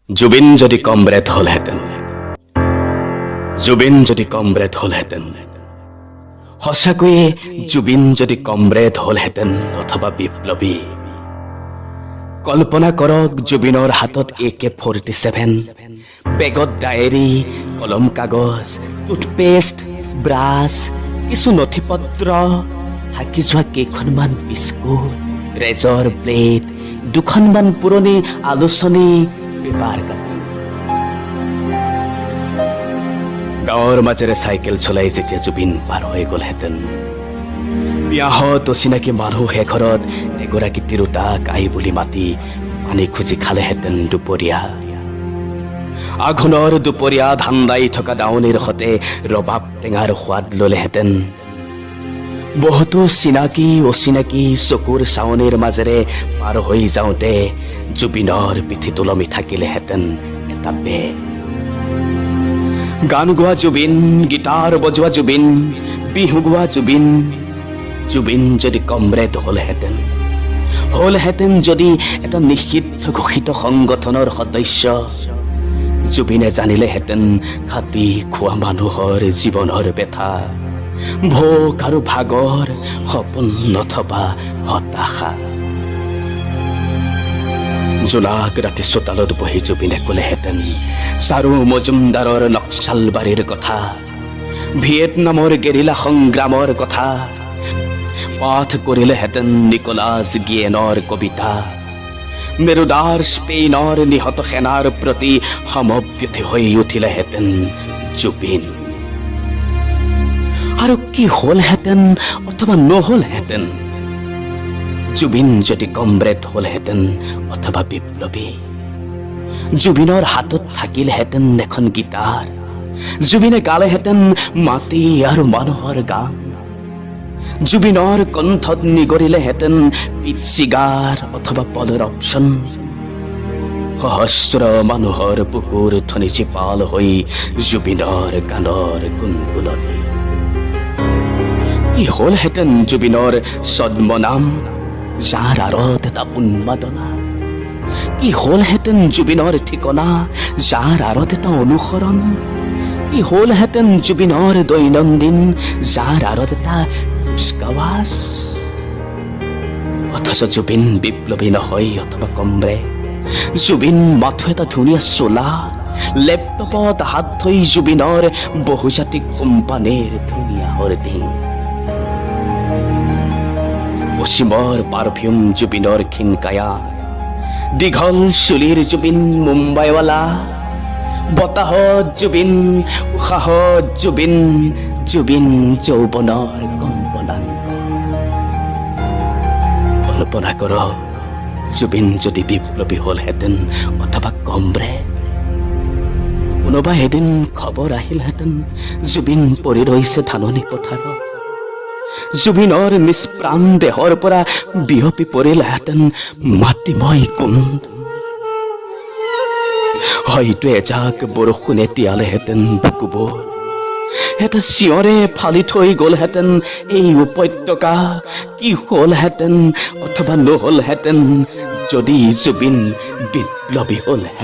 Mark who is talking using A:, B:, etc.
A: জুবিন যদি কমৰেড হলহেঁতেন, জুবিন যদি কমৰেড হলহেঁতেন, সঁচাকৈয়ে জুবিন যদি কমৰেড হলহেঁতেন অথবা বিপ্লৱী। কল্পনা কৰক জুবিনৰ হাতত AK-47, বেগত ডায়েৰী, কলম কাগজ, টুথপেষ্ট, ব্ৰাছ, কিছু নথিপত্ৰ, থাকি যোৱা কেইখনমান বিস্কুট, ৰেজৰ ব্লেড, দুখনমান পুৰণি আলোচনী, পেপাৰ কাটিং। গাঁৱৰ মাজেৰে চাইকেল চলাই যেতিয়া জুবিন পাৰ হৈ গলহেঁতেন, বিয়াহত অচিনাকি মানুহ এঘৰত এগৰাকী তিৰোতাক আহি বুলি মাতি পানী খুজি খালেহেঁতেন দুপৰীয়া। আঘোণৰ দুপৰীয়া ধান্দাই থকা দাৱনীৰ সতে ৰবাব টেঙাৰ সোৱাদ ললেহেঁতেন। বহুতো চিনাকি অচিনাকি চকুৰ চাৱনিৰ মাজেৰে পাৰ হৈ যাওঁতে জুবিনৰ পিঠিত ওলমি থাকিলেহেঁতেন এটা বেগ। গান গোৱা জুবিন, গীটাৰ বজোৱা জুবিন, বিহু গোৱা জুবিন, জুবিন যদি কমৰেড হলহেঁতেন, হলহেঁতেন যদি এটা নিষিদ্ধ ঘোষিত সংগঠনৰ সদস্য, জুবিনে জানিলেহেঁতেন খাটি খোৱা মানুহৰ জীৱনৰ বেথা, ভোক আৰু ভাগৰ, সপোন নথবা হতাশা। জোনাক ৰাতি চোতালত বহি জুবিনে কলেহেঁতেন চাৰু মজুমদাৰৰ নক্সালবাৰীৰ কথা, ভিয়েটনামৰ গেৰিলা সংগ্ৰামৰ কথা, পাঠ কৰিলেহেঁতেন নিকোলাছ গিয়েনৰ কবিতা, মেৰুদাৰ স্পেইনৰ নিহত সেনাৰ প্ৰতি সমব্যথী হৈ উঠিলেহেঁতেন জুবিন। আৰু কি হলহেঁতেন অথবা নহলহেঁতেন জুবিন যদি কমৰেড হলহেঁতেন অথবা বিপ্লৱী। জুবিনৰ হাতত থাকিলহেঁতেন এখন গীটাৰ, জুবিনে গালেহেঁতেন মাটি আৰু মানুহৰ গান, জুবিনৰ কণ্ঠত নিগৰিলেহেঁতেন পিট চিগাৰ অথবা পলৰ অপচন, সহস্ৰ মানুহৰ বুকুৰ ধ্বনি চিপাল হৈ জুবিনৰ গানৰ গুণগুণনি। কি হলহেঁতেন জুবিনৰ ছদ্মনাম, যাৰ আঁৰত এটা উন্মাদনা? কি হলহেঁতেন জুবিনৰ ঠিকনা, যাৰ আঁৰত এটা অনুসৰণ? কি হলহেঁতেন জুবিনৰ দৈনন্দিন, যাৰ আঁৰত এটা কুচকাৱাজ? অথচ জুবিন বিপ্লৱী নহয় অথবা কমৰেড। জুবিন মাথো এটা ধুনীয়া চোলা, লেপটপত হাত থৈ জুবিনৰ বহুজাতিক কোম্পানীৰ ধুনীয়া হৰ্ডিং। পশ্চিমৰ পাৰফিউম জুবিনৰ খিনকায়া, দীঘল চুলিৰ জুবিন মুম্বাইৱালা, বতাহত জুবিন, উশাহত জুবিন, জুবিন যৌৱনৰ কম্পনাংক। কল্পনা কৰক জুবিন যদি বিপ্লৱী হলহেঁতেন অথবা কমৰেড। কোনোবা এদিন খবৰ আহিলহেঁতেন জুবিন পৰি ৰৈছে ধাননি পথাৰত, জুবিনৰ নিষ্প্ৰাণ দেহৰ পৰা বিয়পি পৰিলেহেঁতেন মাটিময় গোন্ধ। হয়তো এজাক বৰষুণে তিয়ালেহেঁতেন বুকুবোৰ, এটা চিঞৰে ফালি থৈ গলহেঁতেন এই উপত্যকা। কি হলহেঁতেন অথবা নহলহেঁতেন যদি জুবিন বিপ্লৱী হলহেঁতেন।